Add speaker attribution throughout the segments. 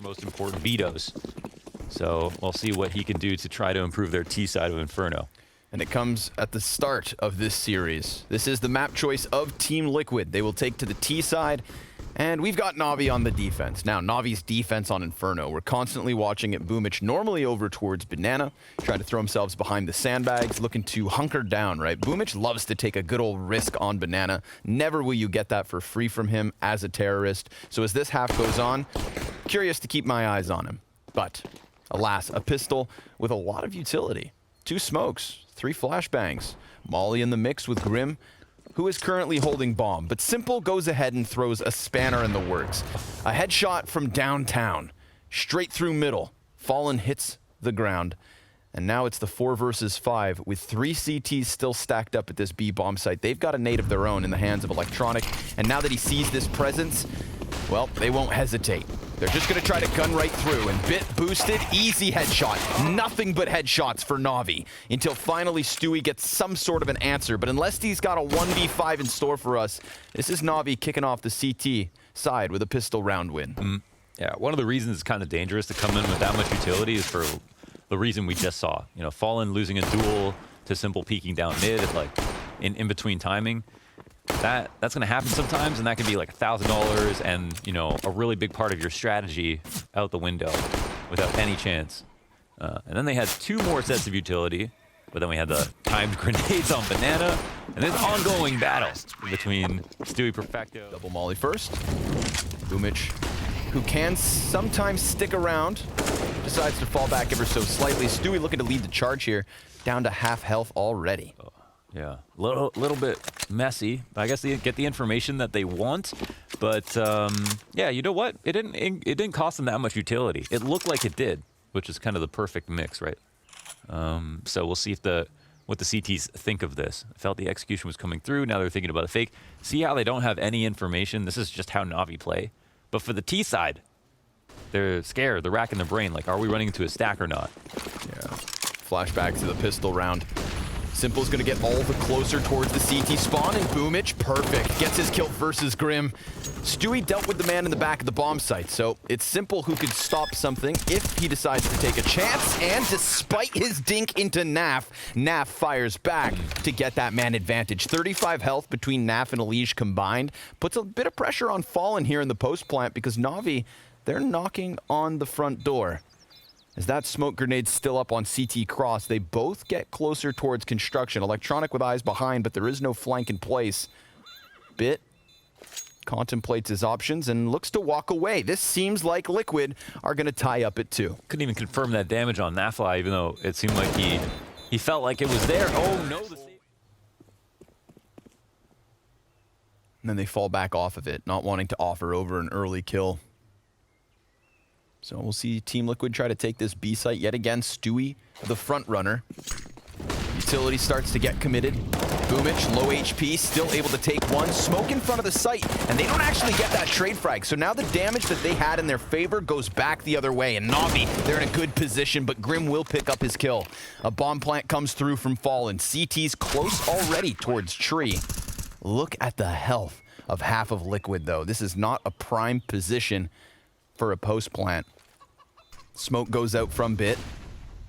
Speaker 1: most important vetoes. So we'll see what he can do to try to improve their T side of Inferno.
Speaker 2: And it comes at the start of this series. This is the map choice of Team Liquid. They will take to the T side, and we've got NaVi on the defense. Now, NaVi's defense on Inferno, we're constantly watching it. Boomich normally over towards Banana, trying to throw themselves behind the sandbags, looking to hunker down, right? Boomich loves to take a good old risk on Banana. Never will you get that for free from him as a terrorist. So as this half goes on, curious to keep my eyes on him. But, alas, a pistol with a lot of utility. 2 smokes, 3 flashbangs. Molly in the mix with Grim, who is currently holding bomb. But Simple goes ahead and throws a spanner in the works. A headshot from downtown, straight through middle. Fallen hits the ground. And now it's the 4 versus 5 with 3 CTs still stacked up at this B bomb site. They've got a nade of their own in the hands of Electronic. And now that he sees this presence, well, they won't hesitate. They're just going to try to gun right through, and Bit boosted, easy headshot. Nothing but headshots for NaVi until finally Stewie gets some sort of an answer. But unless he's got a 1v5 in store for us, this is NaVi kicking off the CT side with a pistol round win.
Speaker 1: Yeah, one of the reasons it's kind of dangerous to come in with that much utility is for the reason we just saw. You know, Fallen losing a duel to Simple peeking down mid at like in between timing. That's going to happen sometimes, and that can be like $1,000 and, you know, a really big part of your strategy out the window without any chance. And then they had 2 more sets of utility, but then we had the timed grenades on Banana, and this ongoing battle between Stewie Perfecto.
Speaker 2: Double Molly first. Boomich, who can sometimes stick around, decides to fall back ever so slightly. Stewie looking to lead the charge here, down to half health already.
Speaker 1: Yeah, little bit messy. I guess they get the information that they want, but yeah, you know what? It didn't cost them that much utility. It looked like it did, which is kind of the perfect mix, right? So we'll see if what the CTs think of this. I felt the execution was coming through. Now they're thinking about a fake. See how they don't have any information? This is just how NaVi play. But for the T side, they're scared. They're racking their brain. Like, are we running into a stack or not?
Speaker 2: Yeah. Flashback to the pistol round. Simple's gonna get all the closer towards the CT spawn, and Boomich, perfect, gets his kill versus Grim. Stewie dealt with the man in the back of the bomb site, so it's Simple who could stop something if he decides to take a chance, and despite his dink into Naf, Naf fires back to get that man advantage. 35 health between Naf and EliGE combined puts a bit of pressure on Fallen here in the post plant because NaVi, they're knocking on the front door. As that smoke grenade's still up on CT cross, they both get closer towards construction. Electronic with eyes behind, but there is no flank in place. Bit contemplates his options and looks to walk away. This seems like Liquid are going to tie up at 2.
Speaker 1: Couldn't even confirm that damage on NaFly, even though it seemed like he felt like it was there. Oh no!
Speaker 2: And then they fall back off of it, not wanting to offer over an early kill. So we'll see Team Liquid try to take this B site yet again. Stewie, the front runner. Utility starts to get committed. Boomich, low HP, still able to take one. Smoke in front of the site, and they don't actually get that trade frag. So now the damage that they had in their favor goes back the other way. And NaVi, they're in a good position, but Grim will pick up his kill. A bomb plant comes through from Fallen. CT's close already towards Tree. Look at the health of half of Liquid, though. This is not a prime position for a post plant. Smoke goes out from Bit.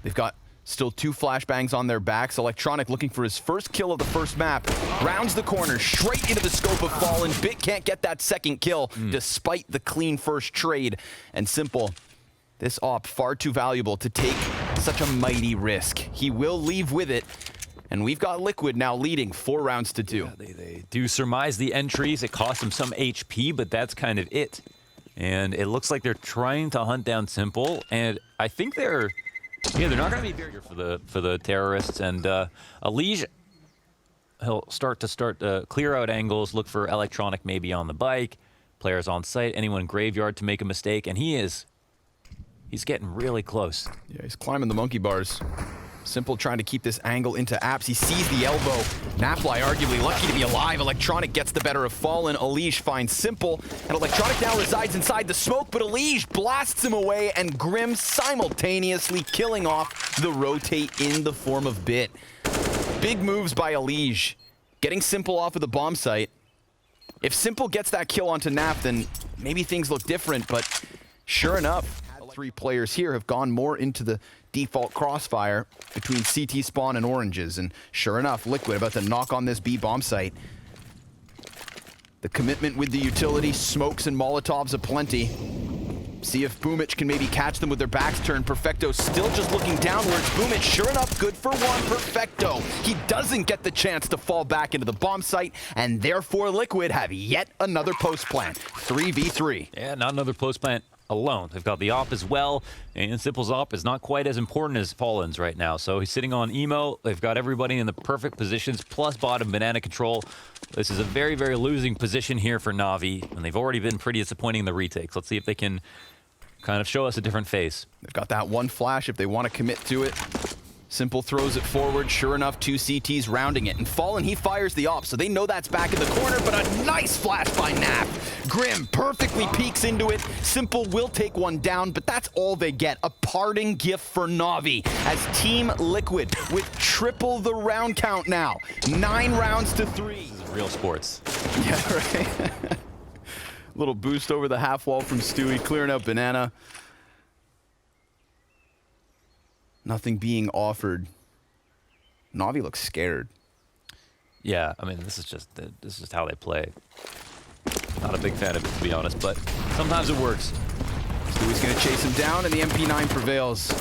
Speaker 2: They've got still 2 flashbangs on their backs. Electronic looking for his first kill of the first map. Rounds the corner, straight into the scope of Fallen. Bit can't get that second kill, despite the clean first trade. And Simple, this op far too valuable to take such a mighty risk. He will leave with it. And we've got Liquid now leading 4 rounds to 2.
Speaker 1: Yeah, they do surmise the entries. It costs them some HP, but that's kind of it. And it looks like they're trying to hunt down Simple, and I think they're not going to be bigger for the terrorists. And EliGE, he'll start to clear out angles, look for Electronic maybe on the bike, players on site, anyone in graveyard to make a mistake, and he's getting really close.
Speaker 2: Yeah, he's climbing the monkey bars. Simple trying to keep this angle into apps. He sees the elbow. NaFly arguably lucky to be alive. Electronic gets the better of Fallen. EliGE finds Simple. And Electronic now resides inside the smoke, but EliGE blasts him away, and Grim simultaneously killing off the rotate in the form of Bit. Big moves by EliGE. Getting Simple off of the bomb site. If Simple gets that kill onto Naf, then maybe things look different, but sure enough, three players here have gone more into the default crossfire between CT spawn and oranges. And sure enough, Liquid about to knock on this B bomb site. The commitment with the utility, smokes and Molotovs aplenty. See if Boomich can maybe catch them with their backs turned. Perfecto still just looking downwards. Boomich, sure enough, good for one. Perfecto. He doesn't get the chance to fall back into the bomb site, and therefore Liquid have yet another post plant. 3v3.
Speaker 1: Yeah, not another post plant alone. They've got the op as well, and Simple's op is not quite as important as Fallen's right now. So he's sitting on emo. They've got everybody in the perfect positions, plus bottom banana control. This is a very, very losing position here for NaVi, and they've already been pretty disappointing in the retakes. Let's see if they can kind of show us a different face.
Speaker 2: They've got that one flash if they want to commit to it. Simple throws it forward. Sure enough, two CTs rounding it. And Fallen, he fires the op, so they know that's back in the corner, but a nice flash by NaV. Grim perfectly peeks into it. Simple will take one down, but that's all they get. A parting gift for NaVi as Team Liquid with triple the round count now. 9 rounds to 3.
Speaker 1: This is real sports.
Speaker 2: Yeah, right. Little boost over the half wall from Stewie, clearing out banana. Nothing being offered. NaVi looks scared.
Speaker 1: Yeah, I mean, this is just how they play. Not a big fan of it, to be honest, but sometimes it works.
Speaker 2: Stewie's gonna chase him down, and the MP9 prevails.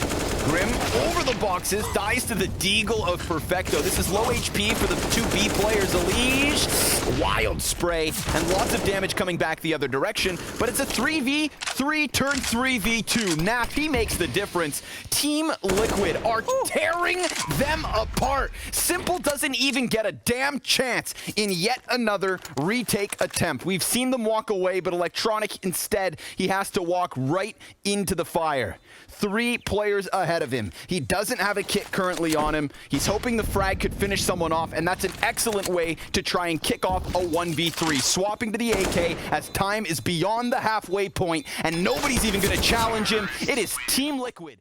Speaker 2: Grim over the boxes, dies to the Deagle of Perfecto. This is low HP for the 2B players. EliGE, wild spray, and lots of damage coming back the other direction, but it's a 3v3 turn 3v2. NaV, he makes the difference. Team Liquid are tearing them apart. Simple doesn't even get a damn chance in yet another retake attempt. We've seen them walk away, but Electronic instead, he has to walk right into the fire. 3 players ahead of him. He doesn't have a kit currently on him. He's hoping the frag could finish someone off, and that's an excellent way to try and kick off a 1v3. Swapping to the AK as time is beyond the halfway point, and nobody's even going to challenge him. It is Team Liquid.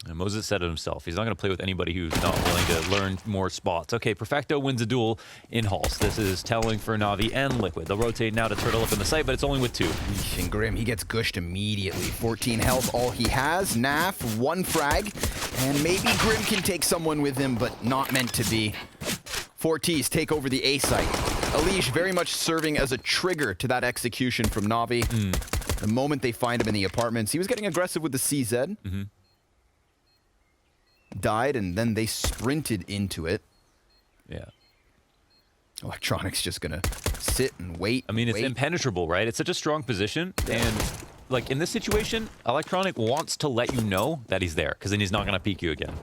Speaker 1: And Moses said it himself. He's not going to play with anybody who's not willing to learn more spots. Okay, Perfecto wins a duel in halls. This is telling for NaVi and Liquid. They'll rotate now to turtle up in the site, but it's only with 2.
Speaker 2: And Grim, he gets gushed immediately. 14 health, all he has. NaV, 1 frag. And maybe Grim can take someone with him, but not meant to be. 4Ts take over the A site. EliGE very much serving as a trigger to that execution from NaVi. The moment they find him in the apartments, he was getting aggressive with the CZ. Died, and then they sprinted into it.
Speaker 1: Yeah.
Speaker 2: Electronic's just gonna sit and wait.
Speaker 1: I mean, it's impenetrable, right? It's such a strong position, and like in this situation, Electronic wants to let you know that he's there, because then he's not gonna peek you again.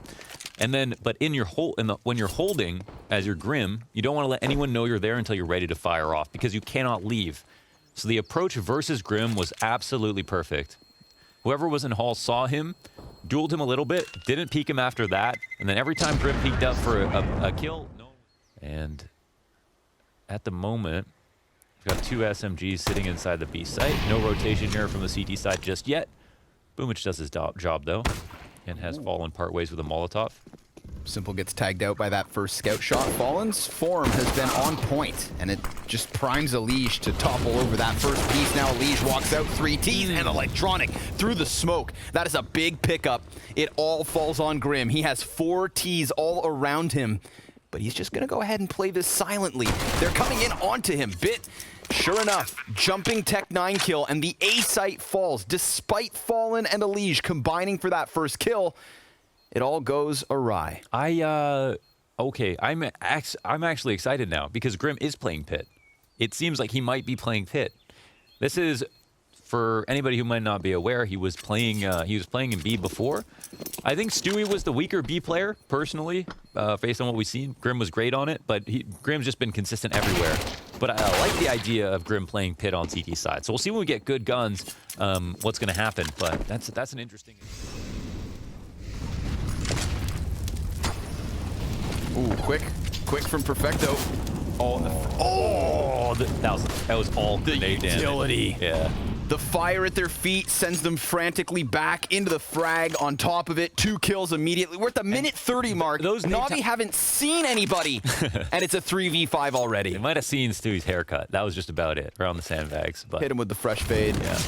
Speaker 1: And then, but in your when you're holding as your Grim, you don't want to let anyone know you're there until you're ready to fire off, because you cannot leave. So the approach versus Grim was absolutely perfect. Whoever was in hall saw him, dueled him a little bit, didn't peek him after that, and then every time Grim peeked up for a kill, no. And at the moment, we've got 2 SMGs sitting inside the B site. No rotation here from the CT side just yet. Boomich does his job though, and has fallen part ways with a Molotov.
Speaker 2: Simple gets tagged out by that first scout shot. Fallen's form has been on point, and it just primes EliGE to topple over that first piece. Now EliGE walks out 3 Ts, and Electronic through the smoke. That is a big pickup. It all falls on Grim. He has 4 Ts all around him, but he's just gonna go ahead and play this silently. They're coming in onto him. Bit, sure enough, jumping Tech 9 kill, and the A site falls, despite Fallen and EliGE combining for that first kill. It all goes awry.
Speaker 1: Okay, I'm actually excited now because Grim is playing Pit. It seems like he might be playing Pit. This is, for anybody who might not be aware, he was playing in B before. I think Stewie was the weaker B player, personally, based on what we've seen. Grim was great on it, but Grim's just been consistent everywhere. But I like the idea of Grim playing Pit on CT side. So we'll see when we get good guns what's going to happen, but that's an interesting...
Speaker 2: Ooh, quick from Perfecto.
Speaker 1: That was all grenade
Speaker 2: utility.
Speaker 1: Damage. Yeah.
Speaker 2: The fire at their feet sends them frantically back into the frag on top of it. 2 kills immediately. We're at the minute 30 mark.
Speaker 1: Those
Speaker 2: NaVi haven't seen anybody, and it's a 3v5 already.
Speaker 1: They might have seen Stewie's haircut. That was just about it, around the sandbags. But
Speaker 2: hit him with the fresh fade.
Speaker 1: Yeah.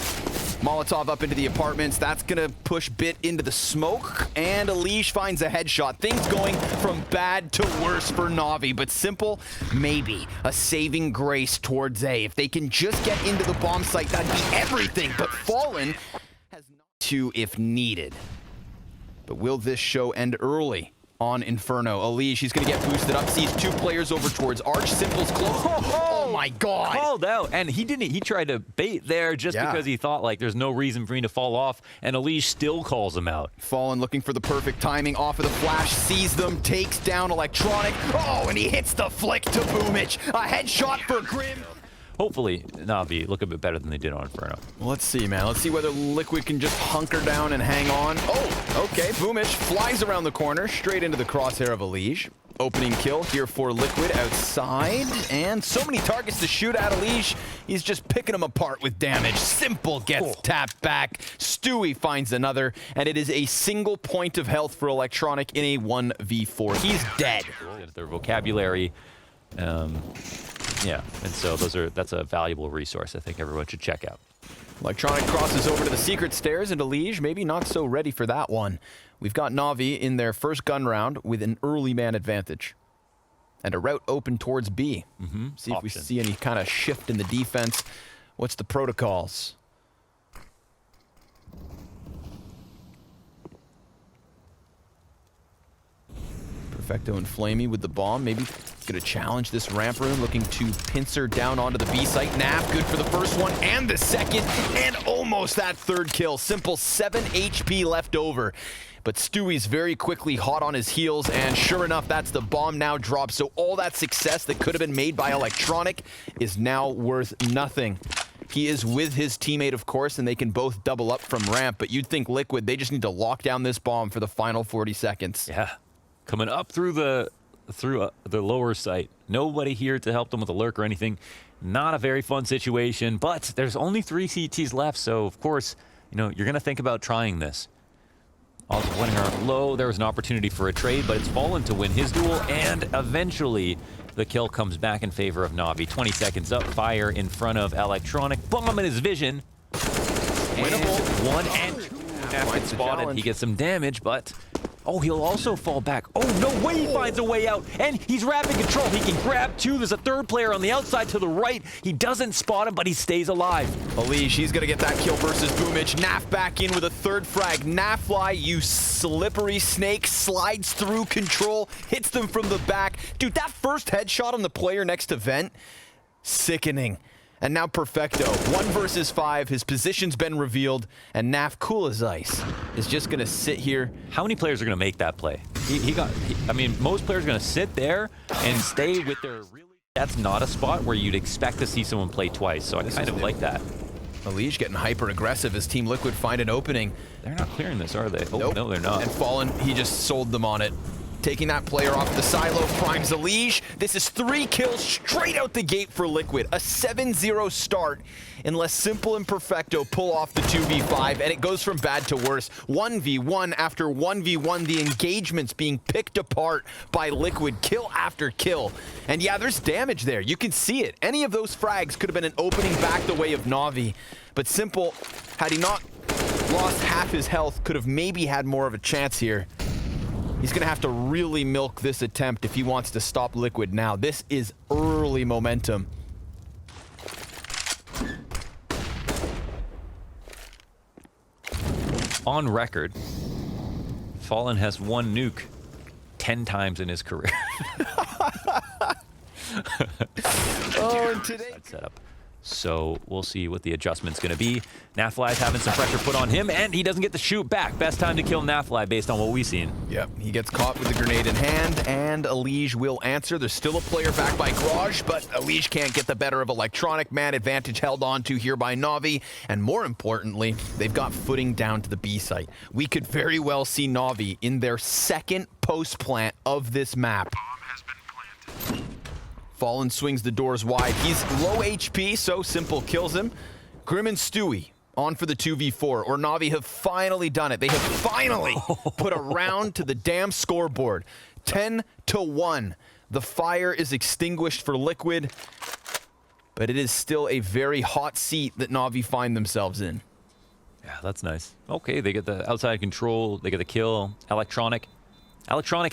Speaker 2: Molotov up into the apartments. That's going to push Bit into the smoke. And EliGE finds a headshot. Things going from bad to worse for NaVi. But Simple, maybe a saving grace towards A. If they can just get into the bomb site, that'd be everything. But Fallen has not to if needed. But will this show end early on Inferno? EliGE, he's going to get boosted up. Sees two players over towards Arch. Simple's close. Oh my God.
Speaker 1: Called out. And he didn't. He tried to bait there just because he thought, like, there's no reason for me to fall off. And EliGE still calls him out.
Speaker 2: Fallen looking for the perfect timing off of the flash. Sees them. Takes down Electronic. Oh, and he hits the flick to Boomich. A headshot for Grim.
Speaker 1: Hopefully, NaVi look a bit better than they did on Inferno.
Speaker 2: Well, let's see, man. Let's see whether Liquid can just hunker down and hang on. Oh, okay. Boomich flies around the corner, straight into the crosshair of EliGE. Opening kill here for Liquid outside. And so many targets to shoot at EliGE. He's just picking them apart with damage. Simple gets tapped back. Stewie finds another. And it is a single point of health for Electronic in a 1v4. He's dead.
Speaker 1: Their vocabulary. Yeah, and so that's a valuable resource I think everyone should check out.
Speaker 2: Electronic crosses over to the secret stairs, and EliGE maybe not so ready for that one. We've got NaVi in their first gun round with an early man advantage. And a route open towards B. See if we see any kind of shift in the defense. What's the protocols? Perfecto and flamie with the bomb. Maybe gonna challenge this ramp room, looking to pincer down onto the B site. NaV good for the first one and the second, and almost that third kill. Simple 7 HP left over. But Stewie's very quickly hot on his heels, and sure enough, that's the bomb now dropped. So all that success that could have been made by Electronic is now worth nothing. He is with his teammate, of course, and they can both double up from ramp, but you'd think Liquid, they just need to lock down this bomb for the final 40 seconds.
Speaker 1: Yeah. Coming up through the lower site. Nobody here to help them with a lurk or anything. Not a very fun situation, but there's only 3 CTs left, so of course, you know, you're gonna think about trying this. Also, winning are low. There was an opportunity for a trade, but it's Fallen to win his duel, and eventually the kill comes back in favor of NaVi. 20 seconds up, fire in front of Electronic. Bomb in his vision.
Speaker 2: Winnable.
Speaker 1: 1 and 2. After spotted, he gets some damage, but oh, he'll also fall back. Oh, no way he finds a way out. And he's wrapping control. He can grab 2. There's a third player on the outside to the right. He doesn't spot him, but he stays alive.
Speaker 2: EliGE, he's going to get that kill versus Boomich. NaV back in with a third frag. NaFly, you slippery snake, slides through control, hits them from the back. Dude, that first headshot on the player next to Vent, sickening. And now Perfecto, 1 versus 5. His position's been revealed, and NaV, cool as ice, is just gonna sit here.
Speaker 1: How many players are gonna make that play? I mean, most players are gonna sit there and stay with their really. That's not a spot where you'd expect to see someone play twice, so I kind of like that.
Speaker 2: EliGE getting hyper aggressive as Team Liquid find an opening.
Speaker 1: They're not clearing this, are they? Oh,
Speaker 2: nope.
Speaker 1: No, they're not.
Speaker 2: And Fallen, he just sold them on it. Taking that player off the silo, primes EliGE. This is 3 kills straight out the gate for Liquid. A 7-0 start, unless Simple and Perfecto pull off the 2v5, and it goes from bad to worse. 1v1 after 1v1, the engagements being picked apart by Liquid, kill after kill. And yeah, there's damage there. You can see it. Any of those frags could have been an opening back the way of NaVi. But Simple, had he not lost half his health, could have maybe had more of a chance here. He's going to have to really milk this attempt if he wants to stop Liquid now. This is early momentum.
Speaker 1: On record, Fallen has won Nuke 10 times in his career.
Speaker 2: Oh, and today...
Speaker 1: Setup. So we'll see what the adjustment's going to be. NaFly's having some pressure put on him, and he doesn't get to shoot back. Best time to kill NaFly based on what we've seen.
Speaker 2: Yep, he gets caught with the grenade in hand, and EliGE will answer. There's still a player back by Garage, but EliGE can't get the better of Electronic. Man advantage held on to here by NaVi, and more importantly, they've got footing down to the B site. We could very well see NaVi in their second post-plant of this map. Fallen swings the doors wide. He's low HP, so Simple kills him. Grim and Stewie on for the 2v4, or NaVi have finally done it. They have finally put a round to the damn scoreboard. 10-1. The fire is extinguished for Liquid, but it is still a very hot seat that NaVi find themselves in.
Speaker 1: Yeah, that's nice. Okay, they get the outside control. They get the kill. Electronic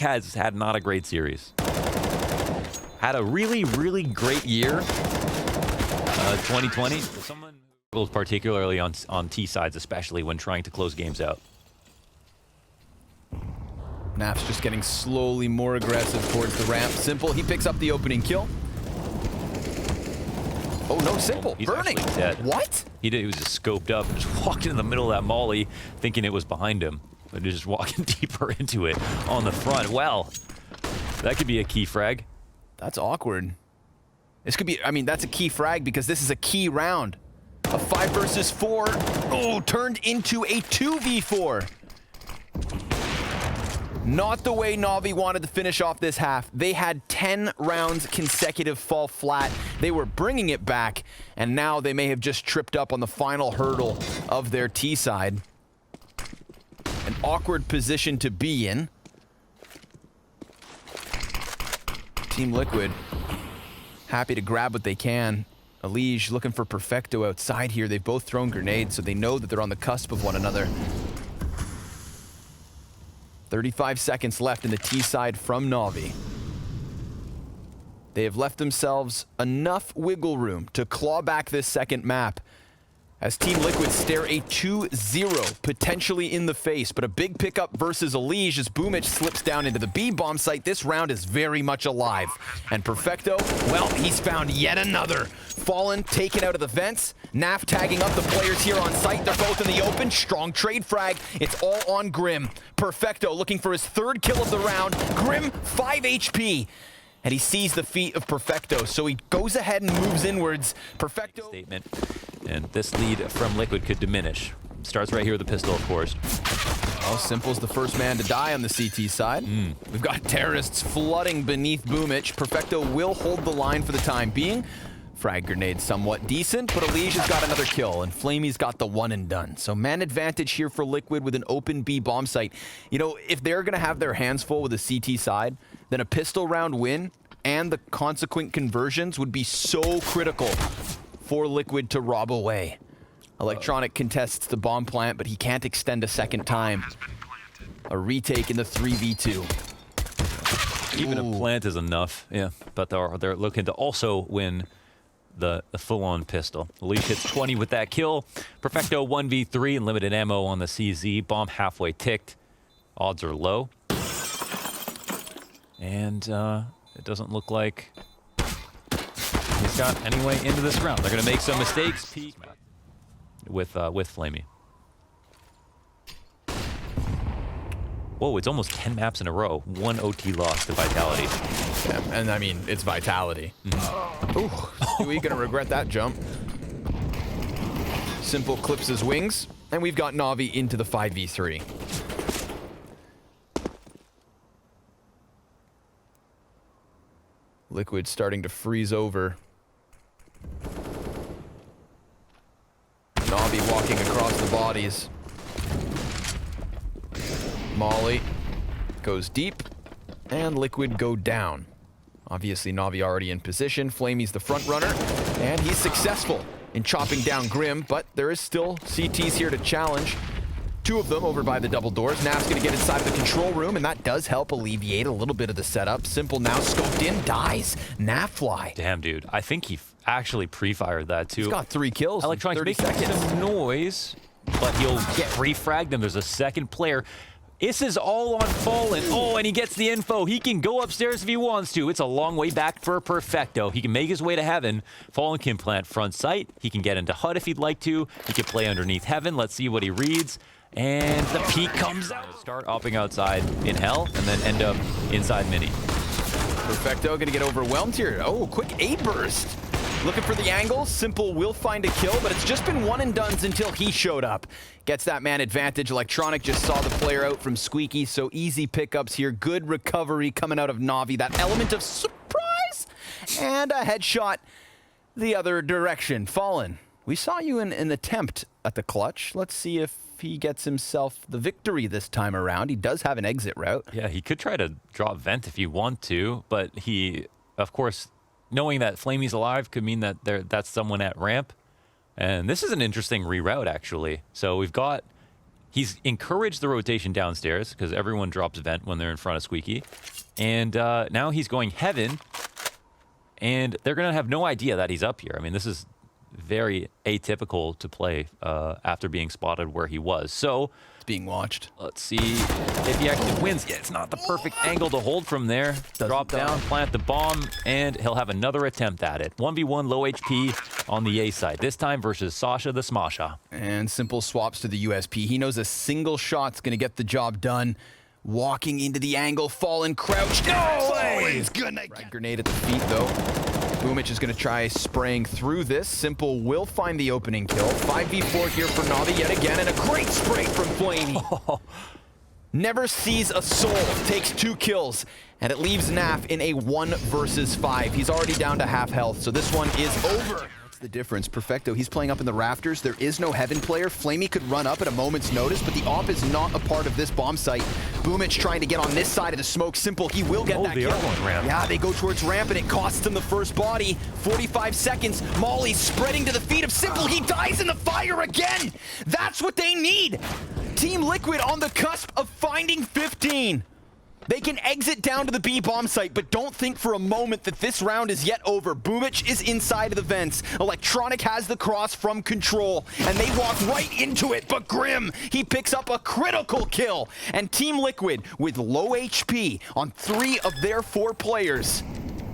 Speaker 1: has had not a great series. Had a really, really great year, 2020. Someone who struggles particularly on T sides, especially when trying to close games out.
Speaker 2: Naf's just getting slowly more aggressive towards the ramp. Simple, he picks up the opening kill. Oh no, Simple,
Speaker 1: He's
Speaker 2: burning.
Speaker 1: actually dead.
Speaker 2: What?
Speaker 1: He was just scoped up and just walking in the middle of that molly, thinking it was behind him, but just walking deeper into it on the front. Well, that could be a key frag.
Speaker 2: That's awkward. This could be, I mean, that's a key frag because this is a key round. A 5 versus 4. Oh, turned into a 2v4. Not the way NaVi wanted to finish off this half. They had 10 rounds consecutive fall flat. They were bringing it back, and now they may have just tripped up on the final hurdle of their T side. An awkward position to be in. Team Liquid happy to grab what they can. EliGE looking for Perfecto outside here. They've both thrown grenades, so they know that they're on the cusp of one another. 35 seconds left in the T side from NaVi. They have left themselves enough wiggle room to claw back this second map as Team Liquid stare a 2-0 potentially in the face, but a big pickup versus EliGE as Boomich slips down into the B bomb site. This round is very much alive. And Perfecto, well, he's found yet another. Fallen, taken out of the vents. Naf tagging up the players here on site. They're both in the open. Strong trade frag. It's all on Grim. Perfecto looking for his 3rd kill of the round. Grim, 5 HP. And he sees the feet of Perfecto, so he goes ahead and moves inwards. Perfecto.
Speaker 1: Statement. And this lead from Liquid could diminish. Starts right here with the pistol, of course.
Speaker 2: Well, Simple's the first man to die on the CT side. We've got terrorists flooding beneath Boomich. Perfecto will hold the line for the time being. Frag grenade somewhat decent, but EliGE has got another kill, and flamie's got the one and done. So man advantage here for Liquid with an open B bomb site. You know, if they're going to have their hands full with the CT side, then a pistol round win and the consequent conversions would be so critical for Liquid to rob away. Electronic contests the bomb plant, but he can't extend a second time. A retake in the 3v2.
Speaker 1: Even a plant is enough, yeah. But they're looking to also win the full-on pistol. EliGE hits 20 with that kill. Perfecto 1v3 and limited ammo on the CZ. Bomb halfway ticked. Odds are low. And it doesn't look like he's got any way into this round. They're going to make some mistakes. Peek with flamie. Whoa, it's almost 10 maps in a row. 1 OT loss to Vitality.
Speaker 2: Yeah, and I mean, it's Vitality. Ooh, Stewie gonna regret that jump. Simple clips his wings, and we've got NaVi into the 5v3. Liquid starting to freeze over. NaVi walking across the bodies. Molly goes deep, and Liquid go down. Obviously, NaVi already in position. flamie's the front runner, and he's successful in chopping down Grim, but there is still CTs here to challenge. 2 of them over by the double doors. Naf's gonna get inside of the control room, and that does help alleviate a little bit of the setup. Simple now scoped in, dies. Naf fly.
Speaker 1: Damn, dude. I think he actually pre-fired that, too.
Speaker 2: He's got 3 kills in
Speaker 1: Electronics
Speaker 2: 30
Speaker 1: making
Speaker 2: seconds.
Speaker 1: some noise, but he'll get refragged, and there's a second player. This is all on Fallen. Oh, and he gets the info. He can go upstairs if he wants to. It's a long way back for Perfecto. He can make his way to heaven. Fallen can plant front sight. He can get into HUD if he'd like to. He can play underneath heaven. Let's see what he reads. And the peak comes out. Start opping outside in hell, and then end up inside mini.
Speaker 2: Perfecto gonna get overwhelmed here. Oh, quick A burst. Looking for the angle. Simple will find a kill, but it's just been one and dones until he showed up. Gets that man advantage. Electronic just saw the player out from Squeaky, so easy pickups here. Good recovery coming out of NaVi. That element of surprise and a headshot the other direction. Fallen, we saw you in an attempt at the clutch. Let's see if he gets himself the victory this time around. He does have an exit route.
Speaker 1: Yeah, he could try to draw vent if he want to, but he, of course, knowing that flamie's alive could mean that that's someone at ramp. And this is an interesting reroute, actually. So we've got... He's encouraged the rotation downstairs because everyone drops vent when they're in front of Squeaky. And now he's going heaven. And they're going to have no idea that he's up here. I mean, this is very atypical to play after being spotted where he was. So...
Speaker 2: being watched.
Speaker 1: Let's see if he actually wins. Yeah, it's not the perfect angle to hold from there. Drop down, plant the bomb, and he'll have another attempt at it. 1v1 low HP on the A side. This time versus Sasha the Smasha.
Speaker 2: And Simple swaps to the USP. He knows a single shot's going to get the job done. Walking into the angle, Fallen crouched. No! Fallen's gonna get grenade at the feet, though. Boomich is going to try spraying through this. Simple will find the opening kill. 5v4 here for NaVi yet again, and a great spray from flamie. Never sees a soul, takes 2 kills, and it leaves NAF in a 1 versus 5. He's already down to half health, so this one is over. That's the difference. Perfecto, he's playing up in the rafters. There is no heaven player. flamie could run up at a moment's notice, but the op is not a part of this bomb site. Boomich trying to get on this side of the smoke. Simple, he will get that kill.
Speaker 1: Ramp.
Speaker 2: Yeah, they go towards ramp, and it costs him the first body. 45 seconds. Molly spreading to the feet of Simple. He dies in the fire again. That's what they need. Team Liquid on the cusp of finding 15. They can exit down to the B bomb site, but don't think for a moment that this round is yet over. Boomich is inside of the vents. Electronic has the cross from control, and they walk right into it. But Grim, he picks up a critical kill. And Team Liquid, with low HP on 3 of their 4 players,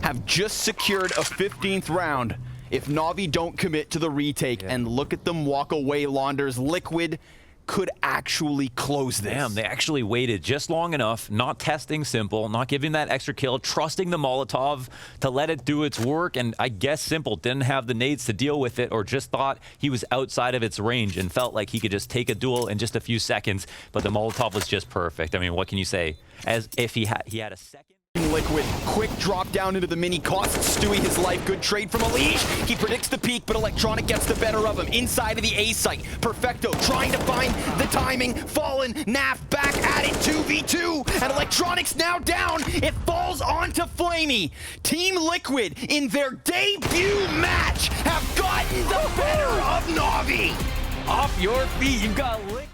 Speaker 2: have just secured a 15th round. If NaVi don't commit to the retake, and look at them walk away, Launders. Liquid could actually close this.
Speaker 1: Damn, they actually waited just long enough, not testing Simple, not giving that extra kill, trusting the Molotov to let it do its work, and I guess Simple didn't have the nades to deal with it or just thought he was outside of its range and felt like he could just take a duel in just a few seconds, but the Molotov was just perfect. I mean, what can you say? As if he had a second.
Speaker 2: Liquid, quick drop down into the mini, costs Stewie his life. Good trade from EliGE. He predicts the peak, but Electronic gets the better of him. Inside of the A site, Perfecto trying to find the timing. Fallen, NAF back at it, 2v2, and Electronic's now down. It falls onto flamie. Team Liquid, in their debut match, have gotten the better of NaVi.
Speaker 1: Off your feet, you got licked.